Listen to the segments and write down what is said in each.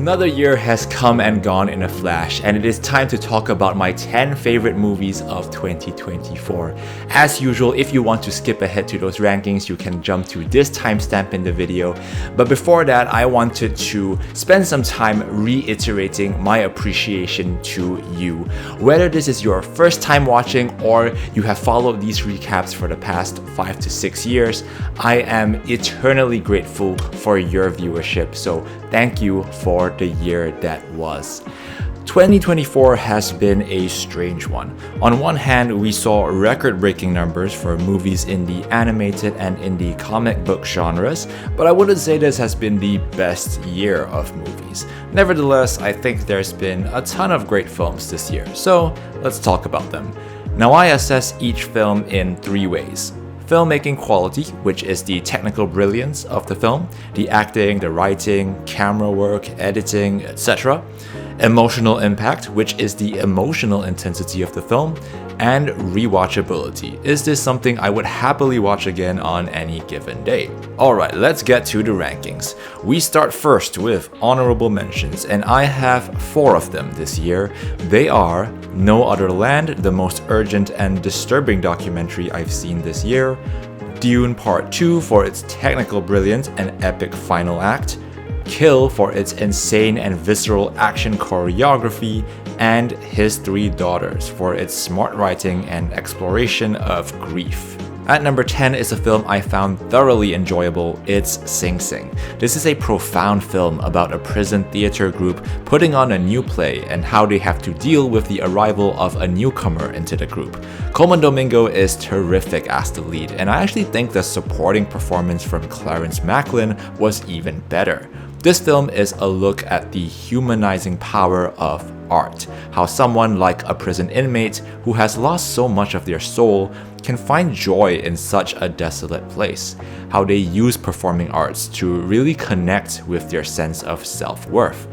Another year has come and gone in a flash, and it is time to talk about my 10 favorite movies of 2024. As usual, if you want to skip ahead to those rankings, you can jump to this timestamp in the video. But before that, I wanted to spend some time reiterating my appreciation to you. Whether this is your first time watching or you have followed these recaps for the past 5 to 6 years, I am eternally grateful for your viewership. So thank you for the year that was. 2024 has been a strange one. On one hand, we saw record-breaking numbers for movies in the animated and in the comic book genres, but I wouldn't say this has been the best year of movies. Nevertheless, I think there's been a ton of great films this year, so let's talk about them. Now, I assess each film in 3 ways. Filmmaking quality, which is the technical brilliance of the film, the acting, the writing, camera work, editing, etc. Emotional impact, which is the emotional intensity of the film, and rewatchability. Is this something I would happily watch again on any given day? Alright, let's get to the rankings. We start first with honorable mentions, and I have 4 of them this year. They are No Other Land, the most urgent and disturbing documentary I've seen this year, Dune Part 2 for its technical brilliance and epic final act, Kill for its insane and visceral action choreography, and His 3 Daughters for its smart writing and exploration of grief. At number 10 is a film I found thoroughly enjoyable. It's Sing Sing. This is a profound film about a prison theater group putting on a new play and how they have to deal with the arrival of a newcomer into the group. Colman Domingo is terrific as the lead, and I actually think the supporting performance from Clarence Macklin was even better. This film is a look at the humanizing power of art, how someone like a prison inmate who has lost so much of their soul can find joy in such a desolate place, how they use performing arts to really connect with their sense of self-worth.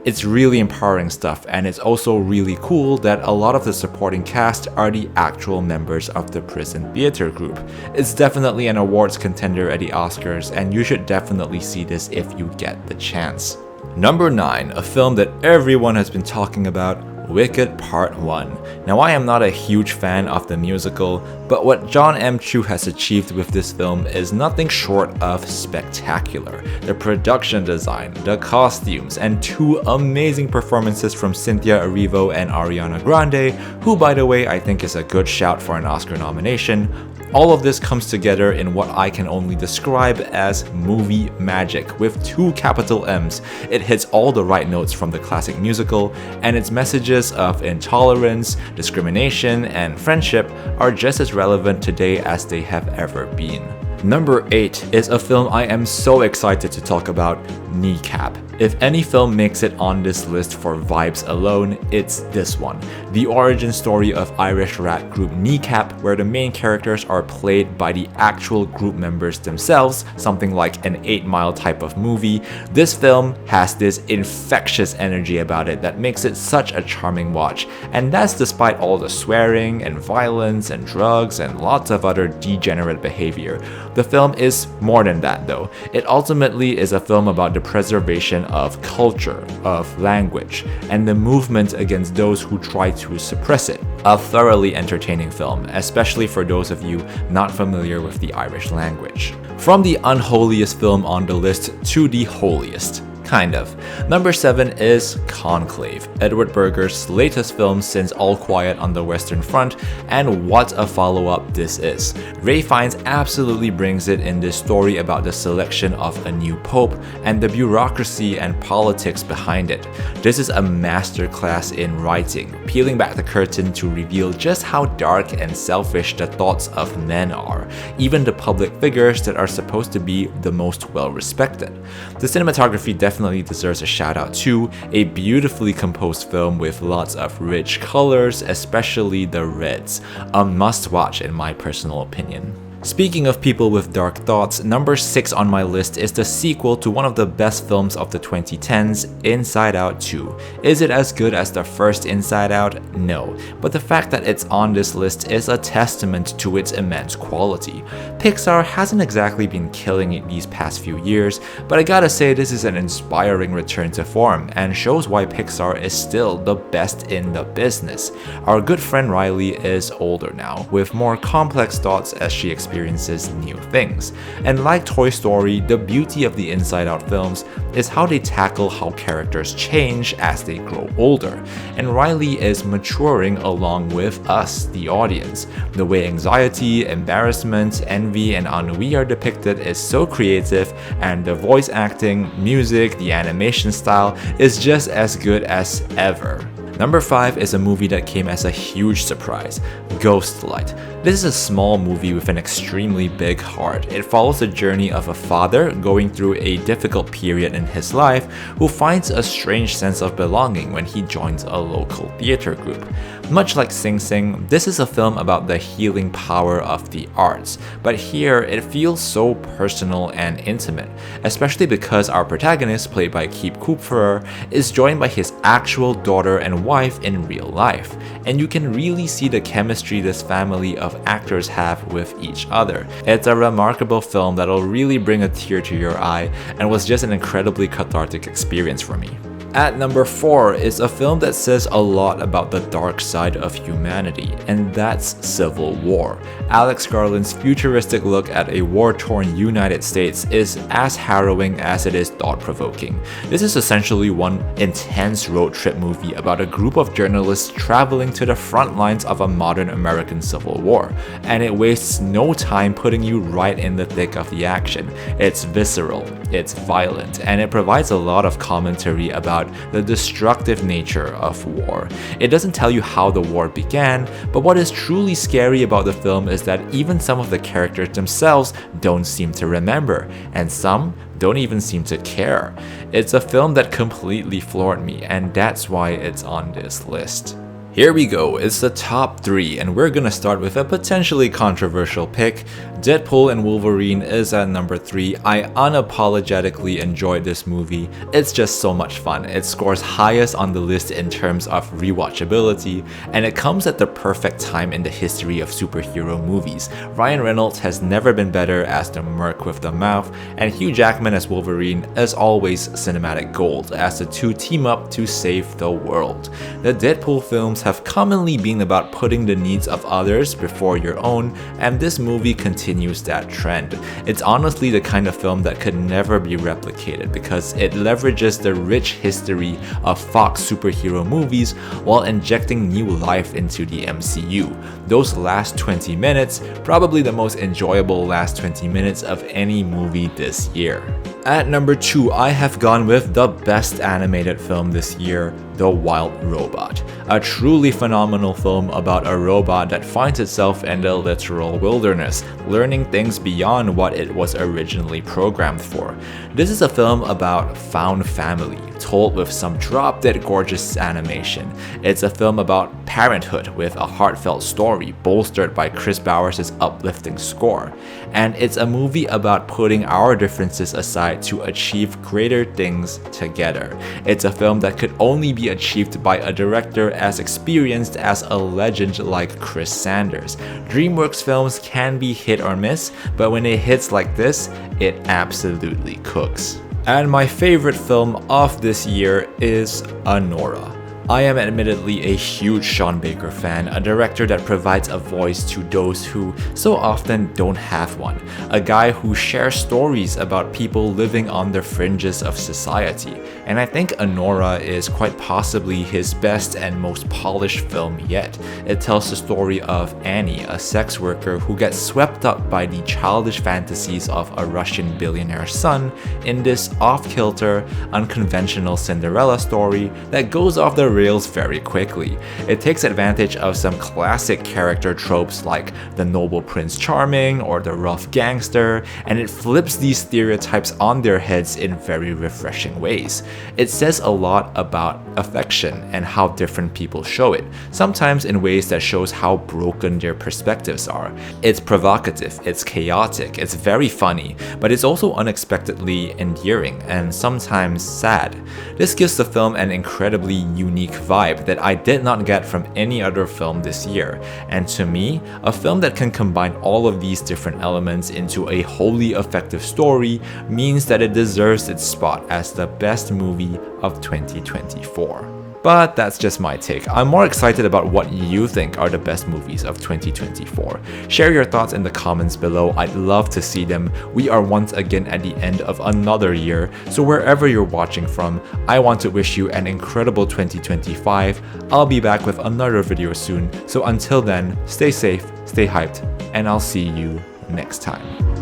It's really empowering stuff, and it's also really cool that a lot of the supporting cast are the actual members of the prison theater group. It's definitely an awards contender at the Oscars, and you should definitely see this if you get the chance. Number 9, a film that everyone has been talking about, Wicked Part 1. Now, I am not a huge fan of the musical, but what John M. Chu has achieved with this film is nothing short of spectacular. The production design, the costumes, and 2 amazing performances from Cynthia Erivo and Ariana Grande, who, by the way, I think is a good shout for an Oscar nomination. All of this comes together in what I can only describe as movie magic with 2 capital M's. It hits all the right notes from the classic musical, and its messages of intolerance, discrimination, and friendship are just as relevant today as they have ever been. Number 8 is a film I am so excited to talk about, Kneecap. If any film makes it on this list for vibes alone, it's this one. The origin story of Irish rap group Kneecap, where the main characters are played by the actual group members themselves, something like an 8 Mile type of movie. This film has this infectious energy about it that makes it such a charming watch, and that's despite all the swearing and violence and drugs and lots of other degenerate behavior. The film is more than that though. It ultimately is a film about the preservation of culture, of language, and the movement against those who try to suppress it. A thoroughly entertaining film, especially for those of you not familiar with the Irish language. From the unholiest film on the list to the holiest. Kind of. Number 7 is Conclave, Edward Berger's latest film since All Quiet on the Western Front, and what a follow-up this is. Ray Fiennes absolutely brings it in this story about the selection of a new pope and the bureaucracy and politics behind it. This is a masterclass in writing, peeling back the curtain to reveal just how dark and selfish the thoughts of men are, even the public figures that are supposed to be the most well-respected. The cinematography definitely deserves a shout out too, a beautifully composed film with lots of rich colors, especially the reds. A must watch in my personal opinion. Speaking of people with dark thoughts, number 6 on my list is the sequel to one of the best films of the 2010s, Inside Out 2. Is it as good as the first Inside Out? No, but the fact that it's on this list is a testament to its immense quality. Pixar hasn't exactly been killing it these past few years, but I gotta say this is an inspiring return to form and shows why Pixar is still the best in the business. Our good friend Riley is older now, with more complex thoughts as she experiences new things. And like Toy Story, the beauty of the Inside Out films is how they tackle how characters change as they grow older. And Riley is maturing along with us, the audience. The way anxiety, embarrassment, envy, and ennui are depicted is so creative, and the voice acting, music, the animation style is just as good as ever. Number 5 is a movie that came as a huge surprise, Ghostlight. This is a small movie with an extremely big heart. It follows the journey of a father going through a difficult period in his life who finds a strange sense of belonging when he joins a local theater group. Much like Sing Sing, this is a film about the healing power of the arts, but here it feels so personal and intimate, especially because our protagonist, played by Keep Cooper, is joined by his actual daughter and wife in real life, and you can really see the chemistry this family of actors have with each other. It's a remarkable film that'll really bring a tear to your eye and was just an incredibly cathartic experience for me. At number 4 is a film that says a lot about the dark side of humanity, and that's Civil War. Alex Garland's futuristic look at a war-torn United States is as harrowing as it is thought-provoking. This is essentially one intense road trip movie about a group of journalists traveling to the front lines of a modern American Civil War, and it wastes no time putting you right in the thick of the action. It's visceral, it's violent, and it provides a lot of commentary about the destructive nature of war. It doesn't tell you how the war began, but what is truly scary about the film is that even some of the characters themselves don't seem to remember, and some don't even seem to care. It's a film that completely floored me, and that's why it's on this list. Here we go, it's the top 3, and we're gonna start with a potentially controversial pick. Deadpool and Wolverine is at number 3. I unapologetically enjoyed this movie. It's just so much fun. It scores highest on the list in terms of rewatchability, and it comes at the perfect time in the history of superhero movies. Ryan Reynolds has never been better as the Merc with the mouth, and Hugh Jackman as Wolverine is always cinematic gold as the two team up to save the world. The Deadpool films have commonly been about putting the needs of others before your own, and this movie continues that trend. It's honestly the kind of film that could never be replicated because it leverages the rich history of Fox superhero movies while injecting new life into the MCU. Those last 20 minutes, probably the most enjoyable last 20 minutes of any movie this year. At number 2, I have gone with the best animated film this year, The Wild Robot. A truly phenomenal film about a robot that finds itself in the literal wilderness, learning things beyond what it was originally programmed for. This is a film about found family, told with some drop-dead gorgeous animation. It's a film about parenthood with a heartfelt story bolstered by Chris Bowers' uplifting score. And it's a movie about putting our differences aside to achieve greater things together. It's a film that could only be achieved by a director as experienced as a legend like Chris Sanders. DreamWorks films can be hit or miss, but when it hits like this, it absolutely cooks. And my favorite film of this year is Anora. I am admittedly a huge Sean Baker fan, a director that provides a voice to those who so often don't have one, a guy who shares stories about people living on the fringes of society, and I think Anora is quite possibly his best and most polished film yet. It tells the story of Annie, a sex worker who gets swept up by the childish fantasies of a Russian billionaire's son in this off-kilter, unconventional Cinderella story that goes off the rails very quickly. It takes advantage of some classic character tropes like the noble Prince Charming or the rough gangster, and it flips these stereotypes on their heads in very refreshing ways. It says a lot about affection and how different people show it, sometimes in ways that shows how broken their perspectives are. It's provocative, it's chaotic, it's very funny, but it's also unexpectedly endearing and sometimes sad. This gives the film an incredibly unique vibe that I did not get from any other film this year, and to me, a film that can combine all of these different elements into a wholly effective story means that it deserves its spot as the best movie of 2024. But that's just my take. I'm more excited about what you think are the best movies of 2024. Share your thoughts in the comments below. I'd love to see them. We are once again at the end of another year, so wherever you're watching from, I want to wish you an incredible 2025. I'll be back with another video soon, so until then, stay safe, stay hyped, and I'll see you next time.